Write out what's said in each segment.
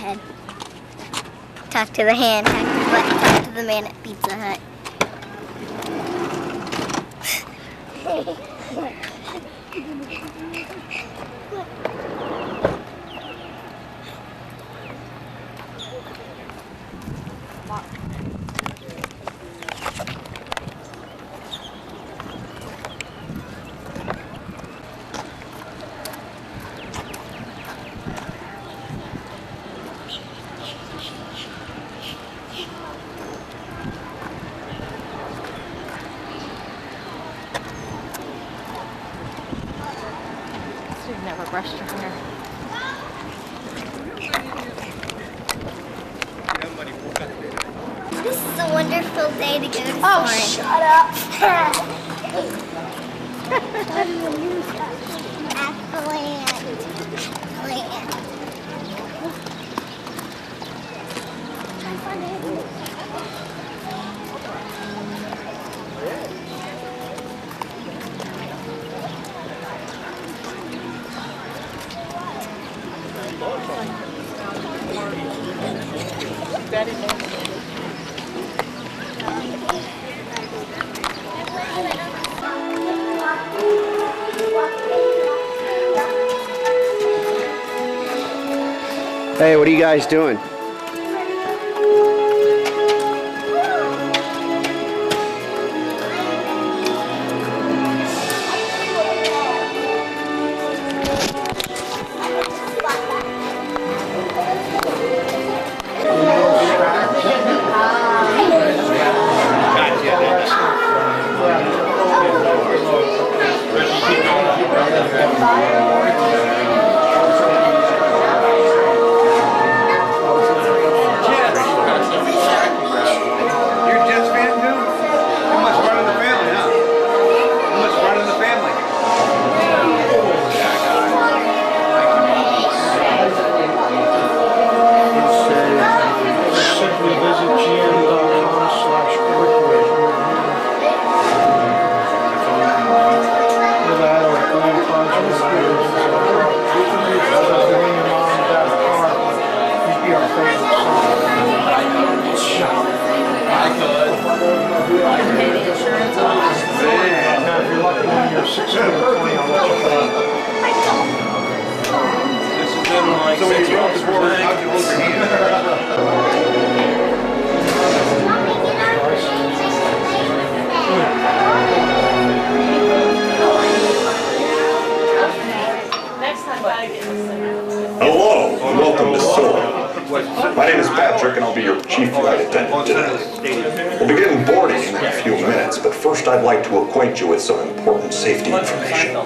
ahead. Talk to the hand, talk to the button, talk to the man at Pizza Hut. You've never brushed your hair. This is a wonderful day to go to Florence. Oh, shut up! Hey, what are you guys doing? Hello, and welcome to Soar. My name is Patrick, and I'll be your chief flight attendant today. We'll begin boarding in a few minutes, but first I'd like to acquaint you with some important safety information.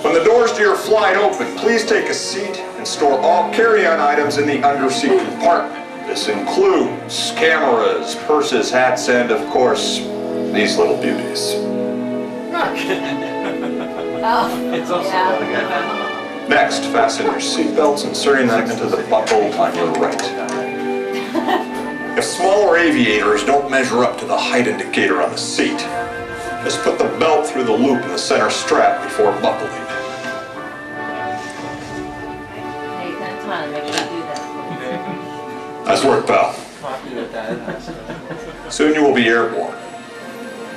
When the doors to your flight open, please take a seat and store all carry-on items in the underseat compartment. This includes cameras, purses, hats, and, of course, these little beauties. Next, fasten your seatbelts, inserting them into the buckle on your right. If smaller aviators don't measure up to the height indicator on the seat, just put the belt through the loop in the center strap before buckling. Nice work, pal. Soon you will be airborne.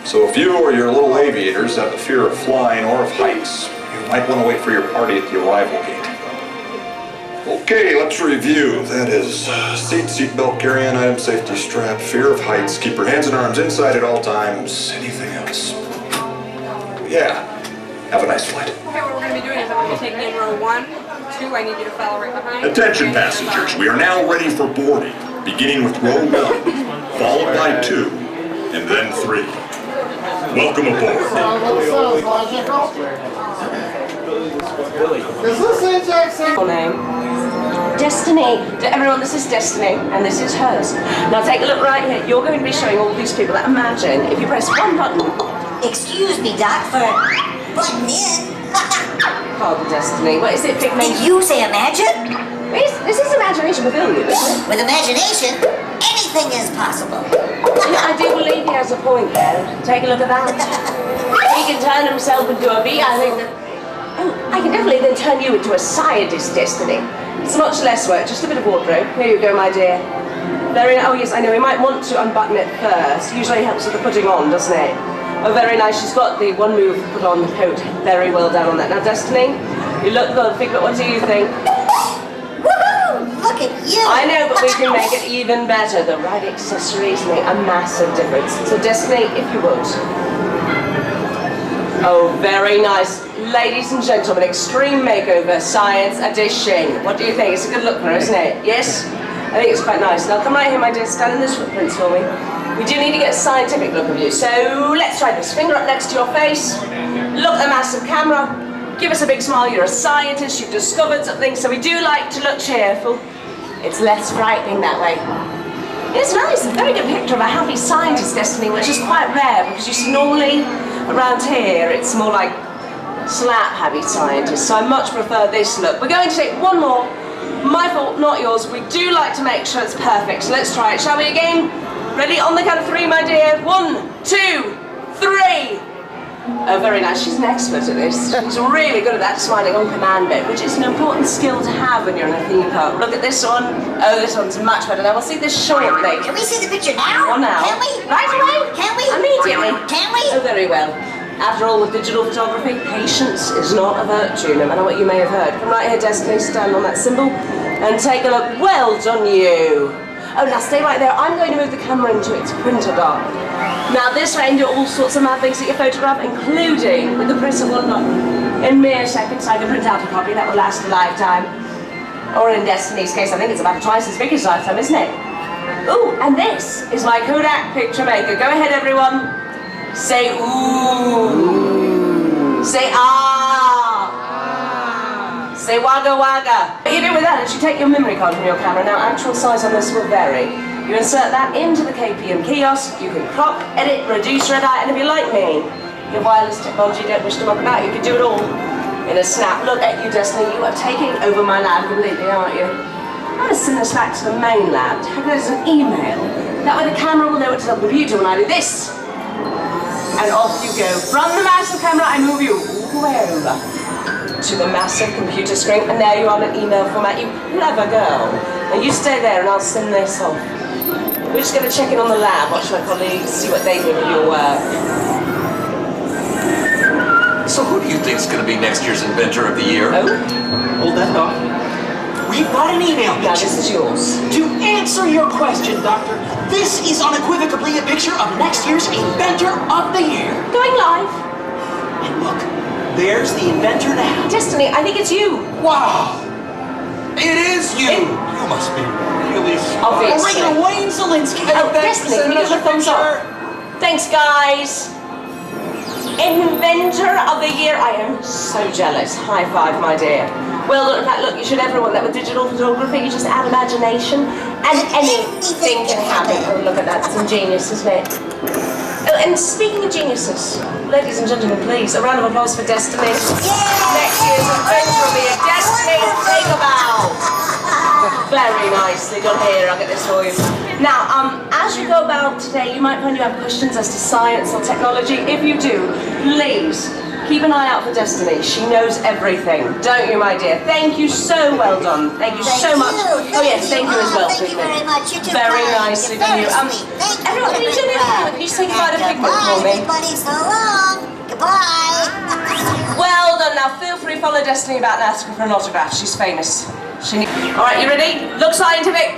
So if you or your little aviators have a fear of flying or of heights, you might want to wait for your party at the arrival gate. Okay, let's review. That is seatbelt, carry-on item, safety strap, fear of heights, keep your hands and arms inside at all times. Anything else? Yeah. Have a nice flight. Okay, what we're going to be doing is I'm going to be taking in row 1, 2, I need you to follow right behind. Attention passengers, we are now ready for boarding, beginning with row 1, followed by 2, and then 3. Welcome aboard. Is this AJ's single name? Destiny. Everyone, this is Destiny, and this is hers. Now take a look right here. You're going to be showing all these people that imagine if you press one button. Excuse me, Doc, for butting in. Pardon, Destiny. What is it, big name? Did you say imagine? This is imagination fulfilling you, isn't it? With imagination, anything is possible. I do believe he has a point there. Take a look at that. He can turn himself into a bee, I think that... Oh, I can definitely then turn you into a scientist, Destiny. It's much less work, just a bit of wardrobe. Here you go, my dear. Oh yes, I know, we might want to unbutton it first. Usually helps with the putting on, doesn't it? Oh, very nice. She's got the one move, put on the coat. Very well done on that. Now, Destiny, you look good. Figure, what do you think? Woohoo! Look at you! I know, but we can make it even better. The right accessories make a massive difference. So, Destiny, if you would. Oh, very nice. Ladies and gentlemen, Extreme Makeover Science Edition. What do you think? It's a good look for her, isn't it? Yes? I think it's quite nice. Now, come right here, my dear. Stand in this footprints for me. We do need to get a scientific look of you. So, let's try this. Finger up next to your face. Look at the massive camera. Give us a big smile. You're a scientist. You've discovered something. So, we do like to look cheerful. It's less frightening that way. It's nice. A very good picture of a happy scientist, Destiny, which is quite rare because you see normally around here it's more like slap happy scientists. So, I much prefer this look. We're going to take one more. My fault, not yours. We do like to make sure it's perfect. So, let's try it. Shall we again? Ready? On the count of 3, my dear. 1, 2, 3. Oh, very nice. She's an expert at this. She's really good at that smiling on command bit, which is an important skill to have when you're in a theme park. Look at this one. Oh, this one's much better. Now, we'll see this shortly. Can we see the picture now? Or now. Can we? Right away. Can we? Immediately. Can we? Oh, very well. After all, with digital photography, patience is not a virtue, no matter what you may have heard. Come right here, Destiny. Stand on that symbol and take a look. Well done, you. Oh, now stay right there. I'm going to move the camera into its printer dock. Now this way, I can do all sorts of mad things that you photograph, including with the press of one button. In mere seconds, I can print out a copy that will last a lifetime. Or in Destiny's case, I think it's about twice as big as lifetime, isn't it? Ooh, and this is my Kodak picture maker. Go ahead, everyone. Say ooh. Say ah. Say wagga wagga. What you do with that is you take your memory card from your camera. Now, actual size on this will vary. You insert that into the KPM kiosk. You can crop, edit, reduce, red eye, and if you're like me, your wireless technology you don't wish to muck about, you can do it all in a snap. Look at you, Destiny. You are taking over my lab completely, aren't you? I'm going to send this back to the main lab. Take it as an email. That way the camera will know what to tell the computer when I do this. And off you go. From the massive camera, I move you over to the massive computer screen, and there you are in email format. You clever girl. Now you stay there and I'll send this off. We're just going to check in on the lab, watch my colleagues, see what they think of your work. So who do you think is going to be next year's Inventor of the Year? Oh? Hold that thought. We've got an email Now picture. this is yours. To answer your question, Doctor, this is unequivocally a picture of next year's Inventor of the Year. Going live. And look, there's the inventor now. Destiny, I think it's you. Wow! It is you! You must be really smart. Obviously. Bring it Wayne Zelinsky. Oh, Destiny, can you give a thumbs up? Thanks, guys. Inventor of the Year. I am so jealous. High five, my dear. Well, look, in fact, look, you should everyone that with digital photography, you just add imagination and anything can happen. Oh, look at that. It's ingenious, isn't it? Oh, and speaking of geniuses, ladies and gentlemen, please, a round of applause for Destiny. Next year's Inventor of the Year. Destiny, take a bow. Very nicely done here. I'll get this for you. Now, as you go about today, you might find you have questions as to science or technology. If you do, please keep an eye out for Destiny. She knows everything. Don't you, my dear? Thank you so well done. Thank you so much. Oh, yes, thank you as well. Thank you very much. You too. Very nicely done you. Everyone, can you do me a favor? Can you say goodbye to Figment for me? Everybody, so long. Goodbye. Well done. Now, feel free to follow Destiny about and ask her for an autograph. She's famous. All right, you ready? Look scientific.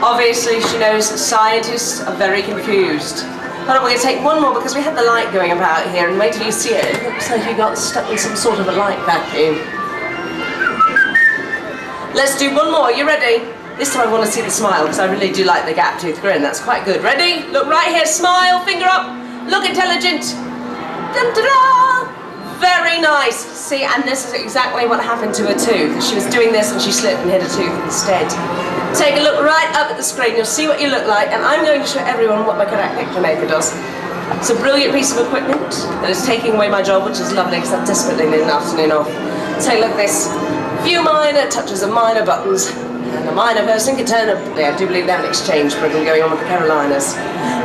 Obviously, she knows that scientists are very confused. Hold on, we're going to take one more because we had the light going about here, and wait till you see it. It looks like you got stuck in some sort of a light vacuum. Let's do one more. You ready? This time I want to see the smile because I really do like the gap tooth grin. That's quite good. Ready? Look right here. Smile. Finger up. Look intelligent. Dun-da-da! Very nice. See, and this is exactly what happened to her tooth. She was doing this and she slipped and hit her tooth instead. Take a look right up at the screen. You'll see what you look like, and I'm going to show everyone what my Kodak picture maker does. It's a brilliant piece of equipment that is taking away my job, which is lovely because I desperately need an afternoon off. Take a look at this. Few minor touches of minor buttons. And a minor person can turn up. Yeah, I do believe they have an exchange program going on with the Carolinas.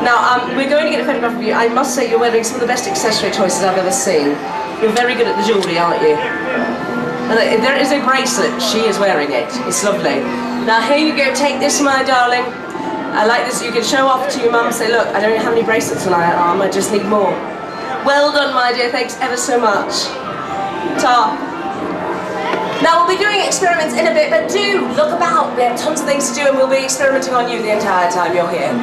Now, we're going to get a photograph of you. I must say you're wearing some of the best accessory choices I've ever seen. You're very good at the jewellery, aren't you? And there is a bracelet. She is wearing it. It's lovely. Now here you go. Take this, my darling. I like this. You can show off to your mum. Say, look, I don't have any bracelets on my arm. I just need more. Well done, my dear. Thanks ever so much. Ta. Now we'll be doing experiments in a bit, but do look about. We have tons of things to do, and we'll be experimenting on you the entire time you're here.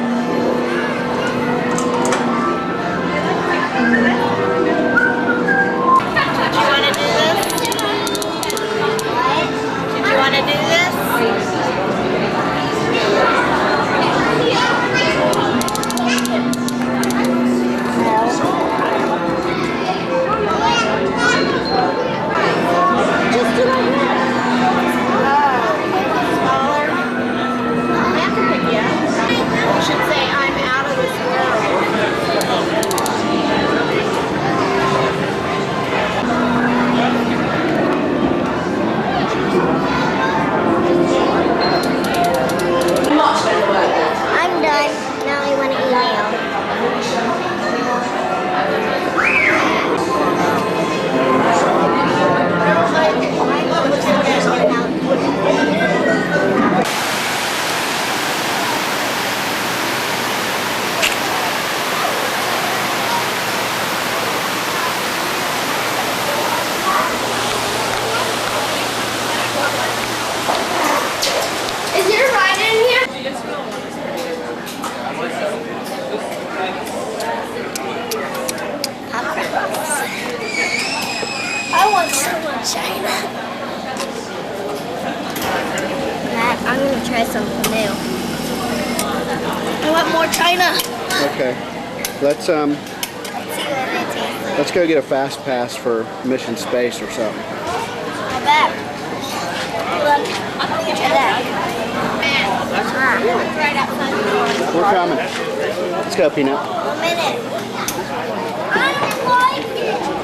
I want so much China. Matt, I'm gonna try something new. I want more China. Okay. Let's let's go get a fast pass for Mission Space or something. I bet. Look, try that. Right outside the door. We're coming. Let's go, Peanut. 1 minute. I don't like it.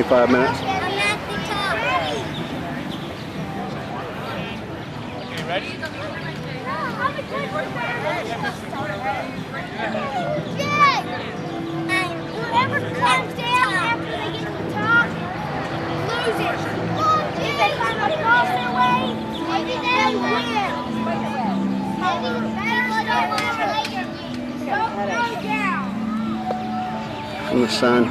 5 minutes. I'm at the top. Okay, ready? And whoever comes down after they get to the top loses. If they climb across their way, maybe they win. Maybe the better don't go down. In the sun.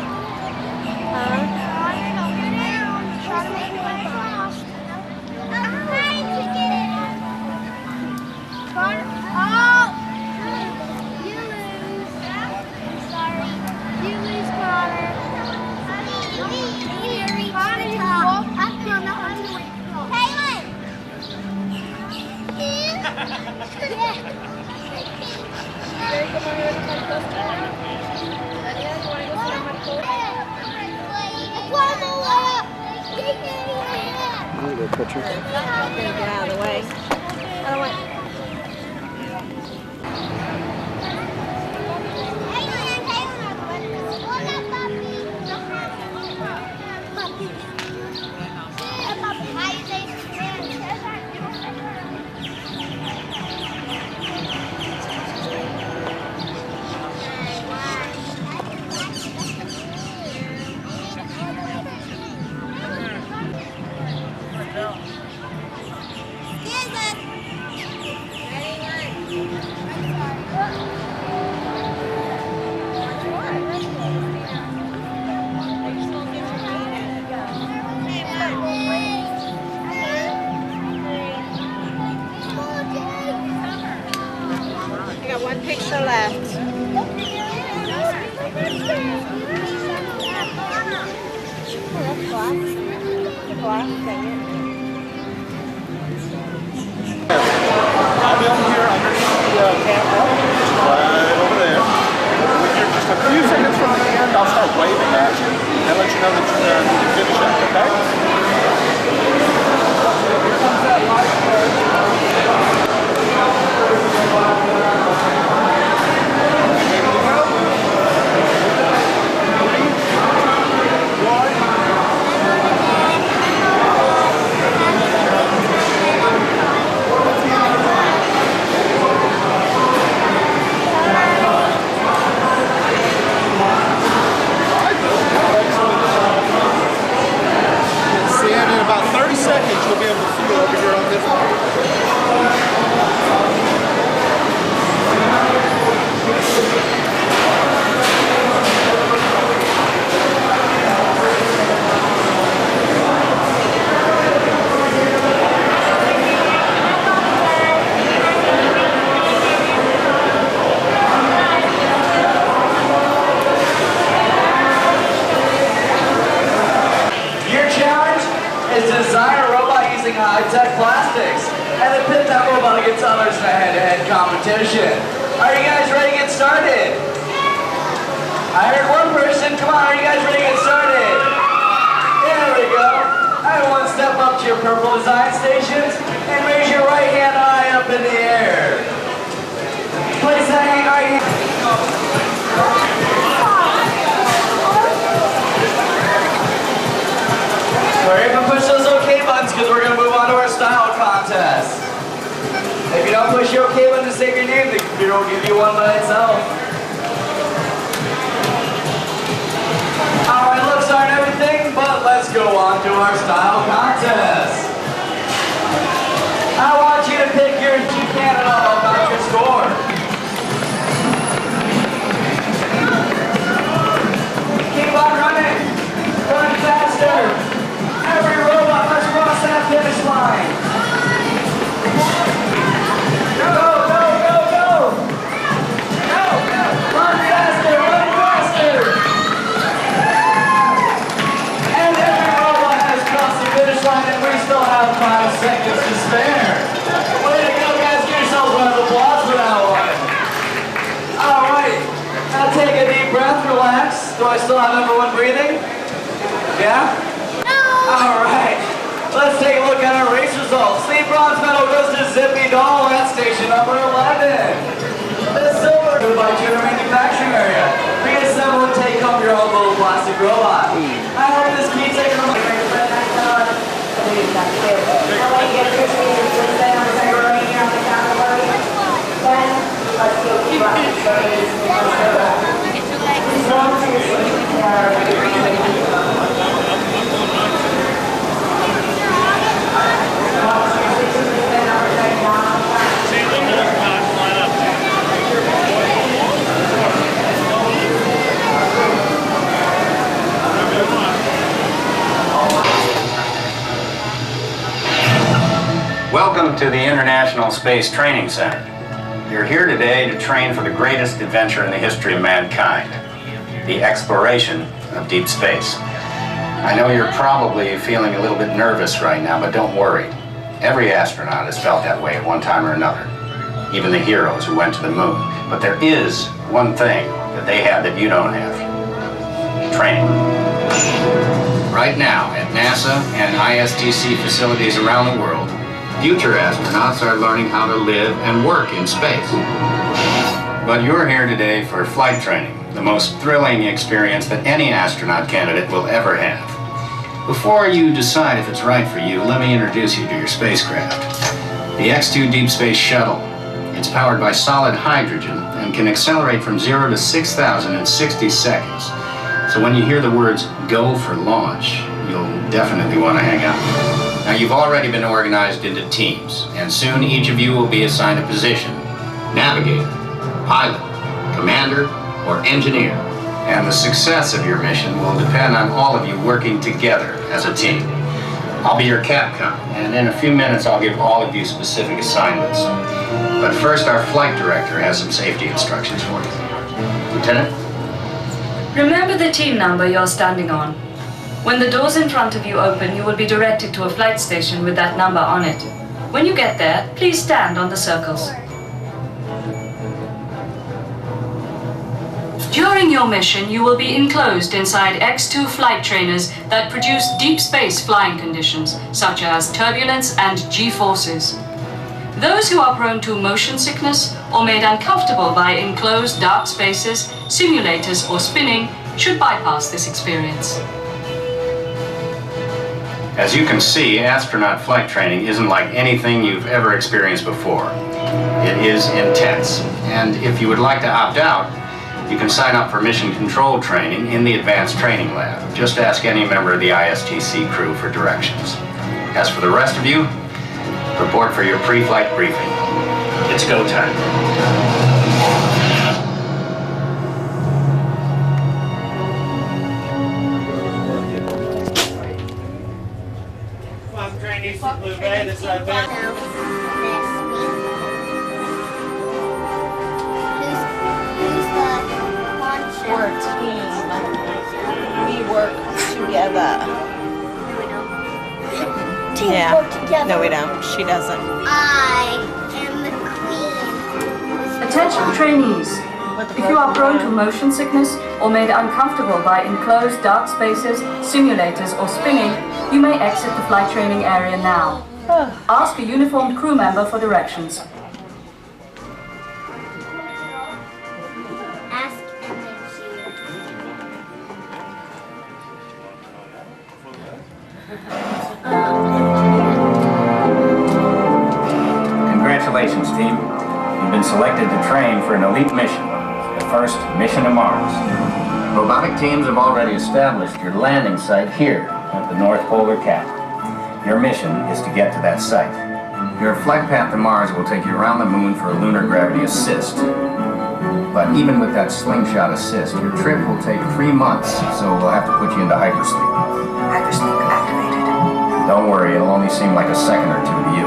I'll get a picture. Get out of the way. I don't want. I got one picture left. I'll be over here underneath the camera, right over there. When you're just a few seconds from the end, I'll start waving at you and let you know that you need to finish up, okay? Here comes that light first. And in about 30 seconds, you'll be able to see over here on this design a robot using high-tech plastics, and then pit that robot against others in a head-to-head competition. Are you guys ready to get started? I heard one person. Come on, are you guys ready to get started? There we go. Everyone step up to your purple design stations and raise your right hand high up in the air. Place that hand right here. Hurry up and push those OK buttons because we're going to move on to our style contest. If you don't push your OK button to save your name, the computer will give you one by itself. Alright, looks aren't everything, but let's go on to our style contest. I want you to pick your you can at all about your score. Keep on running. Run faster. Every robot must cross that finish line. Go, go, go, go. Go, go. Run faster, run faster. And every robot has crossed the finish line and we still have 5 seconds to spare. Way to go, guys. Give yourselves a round of applause for that one. All right. Now take a deep breath, relax. Do I still have everyone breathing? Yeah? Alright, let's take a look at our race results. The bronze medal goes to Zippy Doll at station number 11. The silver goes by to the manufacturing area. Reassemble and take home your own little plastic robot. I hope this keeps Welcome to the International Space Training Center. You're here today to train for the greatest adventure in the history of mankind, the exploration of deep space. I know you're probably feeling a little bit nervous right now, but don't worry. Every astronaut has felt that way at one time or another, even the heroes who went to the moon. But there is one thing that they have that you don't have: training. Right now, at NASA and ISTC facilities around the world, future astronauts are learning how to live and work in space. But you're here today for flight training, the most thrilling experience that any astronaut candidate will ever have. Before you decide if it's right for you, let me introduce you to your spacecraft. The X-2 Deep Space Shuttle. It's powered by solid hydrogen and can accelerate from 0 to 6,000 in 60 seconds. So when you hear the words, "go for launch," you'll definitely want to hang out. Now, you've already been organized into teams, and soon each of you will be assigned a position: navigator, pilot, commander, or engineer. And the success of your mission will depend on all of you working together as a team. I'll be your capcom, and in a few minutes I'll give all of you specific assignments. But first, our flight director has some safety instructions for you. Lieutenant? Remember the team number you're standing on. When the doors in front of you open, you will be directed to a flight station with that number on it. When you get there, please stand on the circles. During your mission, you will be enclosed inside X-2 flight trainers that produce deep space flying conditions, such as turbulence and G-forces. Those who are prone to motion sickness or made uncomfortable by enclosed dark spaces, simulators, or spinning should bypass this experience. As you can see, astronaut flight training isn't like anything you've ever experienced before. It is intense, and if you would like to opt out, you can sign up for mission control training in the Advanced Training Lab. Just ask any member of the ISTC crew for directions. As for the rest of you, report for your pre-flight briefing. It's go time. Come on, trainees, blue bed, it's right there. We're a team. We work together. Teamwork together. No, we don't. She doesn't. I am the queen. Attention trainees. If you are prone to motion sickness or made uncomfortable by enclosed dark spaces, simulators, or spinning, you may exit the flight training area now. Ask a uniformed crew member for directions. Congratulations, team. You've been selected to train for an elite mission, the first mission to Mars. Robotic teams have already established your landing site here at the North Polar Cap. Your mission is to get to that site. Your flight path to Mars will take you around the moon for a lunar gravity assist. But even with that slingshot assist, your trip will take 3 months, so we'll have to put you into hypersleep. Hypersleep activated. Don't worry, it'll only seem like a second or two to you.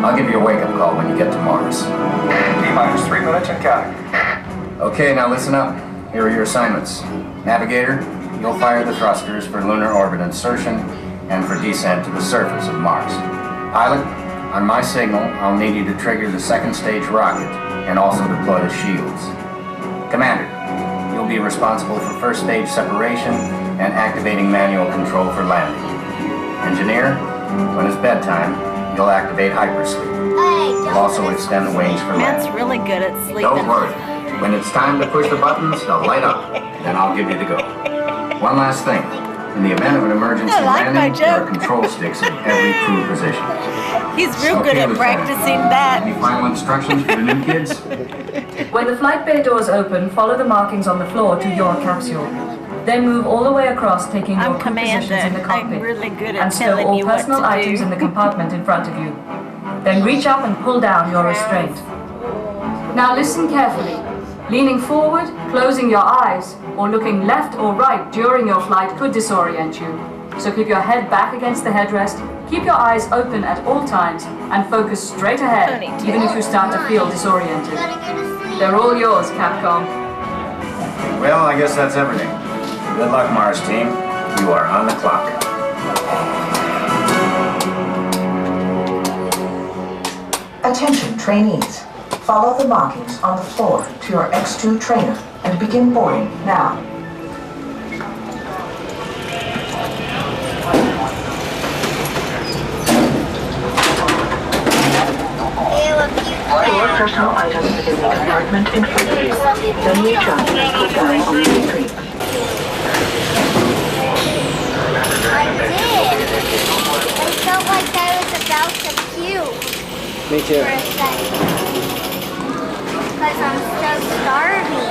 I'll give you a wake-up call when you get to Mars. T-minus 3 minutes and counting. Okay, now listen up. Here are your assignments. Navigator, you'll fire the thrusters for lunar orbit insertion and for descent to the surface of Mars. Pilot, on my signal, I'll need you to trigger the second stage rocket and also deploy the shields. Commander, you'll be responsible for first stage separation and activating manual control for landing. Engineer, when it's bedtime, you'll activate hypersleep. You'll also extend the wings for Matt's landing. really good at sleeping. Don't worry. When it's time to push the buttons, they'll light up. Then I'll give you the go. One last thing. In the event of an emergency landing, there are control sticks in every crew position. He's real good at Lieutenant. practicing that. Any final instructions for the new kids? When the flight bay doors open, follow the markings on the floor to your capsule. Then move all the way across, taking your crew positions in the cockpit. Really good at and stow telling all you what personal to items do. in the compartment in front of you. Then reach up and pull down your restraint. Now listen carefully. Leaning forward, closing your eyes, or looking left or right during your flight could disorient you. So keep your head back against the headrest, Keep your eyes open at all times and focus straight ahead, even if you start to feel disoriented. They're all yours, Capcom. Well, I guess that's everything. Good luck, Mars team. You are on the clock. Attention, trainees. Follow the markings on the floor to your X2 trainer and begin boarding now. Store personal items within the compartment in front of you. Then reach up and put down on the screen. I did. I felt like I was about to puke. Me too. For a second. Because I'm so starving.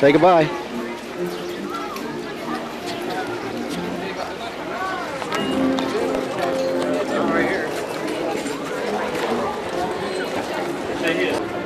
Say goodbye. Right here.